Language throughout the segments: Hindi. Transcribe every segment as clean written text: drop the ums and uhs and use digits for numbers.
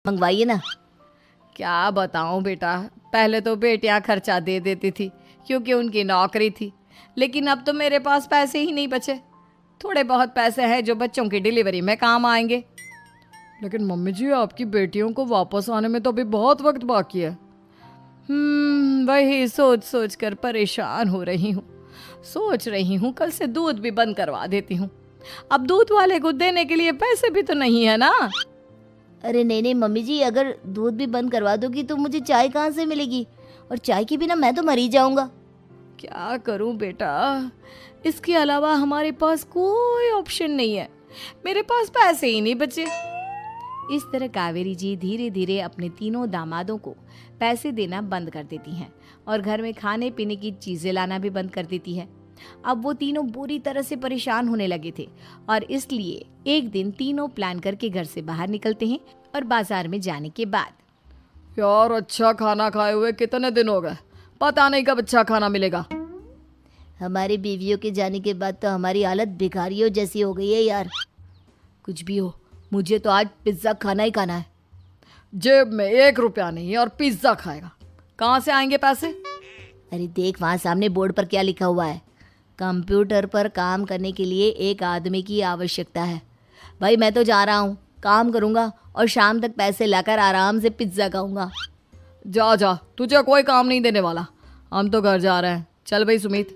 मंगवाइए ना। क्या बताऊं बेटा, पहले तो बेटियां खर्चा दे देती थी क्योंकि उनकी नौकरी थी, लेकिन अब तो मेरे पास पैसे ही नहीं बचे। थोड़े बहुत पैसे हैं जो बच्चों की डिलीवरी में काम आएंगे। लेकिन मम्मी जी, आपकी बेटियों को वापस आने में तो अभी बहुत वक्त बाकी है। वही सोच सोच कर परेशान हो रही हूँ। सोच रही हूँ कल से दूध भी बंद करवा देती हूँ। अब दूध वाले को देने के लिए पैसे भी तो नहीं है ना। अरे नहीं नहीं मम्मी जी, अगर दूध भी बंद करवा दोगी तो मुझे चाय कहाँ से मिलेगी? और चाय के बिना मैं तो मर ही जाऊंगा। क्या करूं बेटा, इसके अलावा हमारे पास कोई ऑप्शन नहीं है। मेरे पास पैसे ही नहीं बचे। इस तरह कावेरी जी धीरे धीरे अपने तीनों दामादों को पैसे देना बंद कर देती हैं और घर में खाने पीने की चीजें लाना भी बंद कर देती है। अब वो तीनों बुरी तरह से परेशान होने लगे थे और इसलिए एक दिन तीनों प्लान करके घर से बाहर निकलते हैं और बाजार में जाने के बाद। यार, अच्छा खाना खाए हुए कितने दिन हो गए, पता नहीं कब अच्छा खाना मिलेगा। हमारी बीवियों के जाने के बाद तो हमारी हालत भिखारियों जैसी हो गई है यार। कुछ भी हो, मुझे तो आज पिज्ज़ा खाना ही खाना है। जेब में 1 रुपया नहीं है और पिज्जा खाएगा, कहाँ से आएंगे पैसे? अरे देख वहाँ सामने बोर्ड पर क्या लिखा हुआ है, कंप्यूटर पर काम करने के लिए एक आदमी की आवश्यकता है। भाई मैं तो जा रहा हूँ, काम करूँगा और शाम तक पैसे लाकर आराम से पिज्ज़ा खाऊंगा। जा जा, तुझे कोई काम नहीं देने वाला, हम तो घर जा रहे हैं। चल भाई सुमित।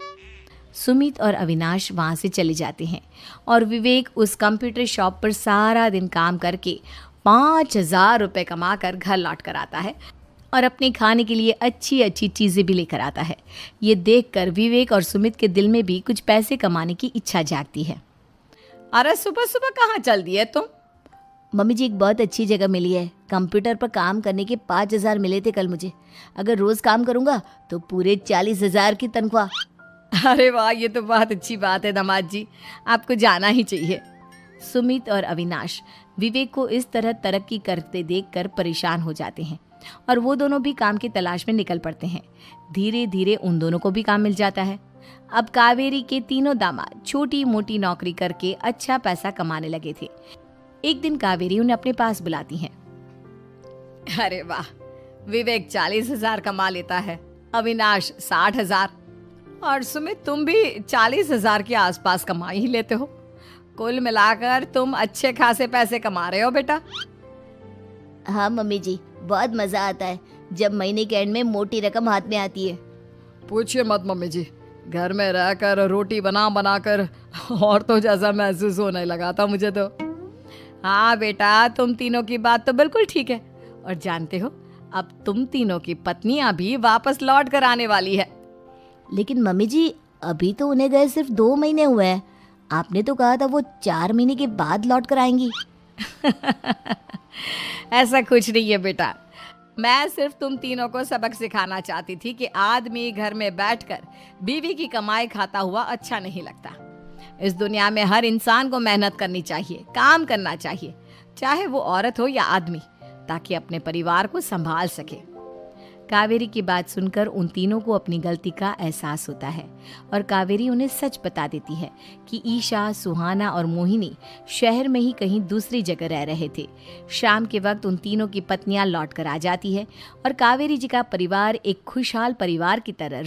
सुमित और अविनाश वहाँ से चले जाते हैं और विवेक उस कंप्यूटर शॉप पर सारा दिन काम करके 5,000 रुपये कमा कर घर लौट कर आता है और अपने खाने के लिए अच्छी अच्छी चीज़ें भी लेकर आता है। ये देखकर विवेक और सुमित के दिल में भी कुछ पैसे कमाने की इच्छा जागती है। अरे सुबह सुबह कहाँ चल दिए तुम? मम्मी जी एक बहुत अच्छी जगह मिली है, कंप्यूटर पर काम करने के 5,000 मिले थे कल मुझे। अगर रोज़ काम करूँगा तो पूरे 40,000 की तनख्वाह। अरे वाह, ये तो बहुत अच्छी बात है दामाद जी, आपको जाना ही चाहिए। सुमित और अविनाश विवेक को इस तरह तरक्की करते देखकर परेशान हो जाते हैं और वो दोनों भी काम की तलाश में निकल पड़ते हैं। धीरे धीरे उन दोनों को भी काम मिल जाता है। अब कावेरी के तीनों दामाद छोटी मोटी नौकरी करके अच्छा पैसा कमाने लगे थे। एक दिन कावेरी उन्हें अपने पास बुलाती हैं। अरे वाह, विवेक 40,000 कमा लेता है, अविनाश 60,000 और सुमित तुम भी 40,000 के आसपास कमा ही लेते हो। कुल मिलाकर तुम अच्छे खासे पैसे कमा रहे हो बेटा। हाँ मम्मी जी, बहुत मज़ा आता है जब महीने के एंड में मोटी रकम हाथ में आती है। पूछिए मत मम्मी जी, घर में रहकर रोटी बना बना कर और तो जैसा महसूस होने लगा था मुझे तो। हाँ बेटा, तुम तीनों की बात तो बिल्कुल ठीक है। और जानते हो, अब तुम तीनों की पत्नियां भी वापस लौट कर आने वाली है। लेकिन मम्मी जी अभी तो उन्हें गए सिर्फ 2 महीने हुए हैं, आपने तो कहा था वो 4 महीने के बाद लौट कर आएंगी। ऐसा कुछ नहीं है बेटा, मैं सिर्फ तुम तीनों को सबक सिखाना चाहती थी कि आदमी घर में बैठकर बीवी की कमाई खाता हुआ अच्छा नहीं लगता। इस दुनिया में हर इंसान को मेहनत करनी चाहिए, काम करना चाहिए, चाहे वो औरत हो या आदमी, ताकि अपने परिवार को संभाल सके। कावेरी की बात सुनकर उन तीनों को अपनी गलती का एहसास होता है और कावेरी उन्हें सच बता देती है कि ईशा, सुहाना और मोहिनी शहर में ही कहीं दूसरी जगह रह रहे थे। शाम के वक्त उन तीनों की पत्नियां लौट कर आ जाती है और कावेरी जी का परिवार एक खुशहाल परिवार की तरह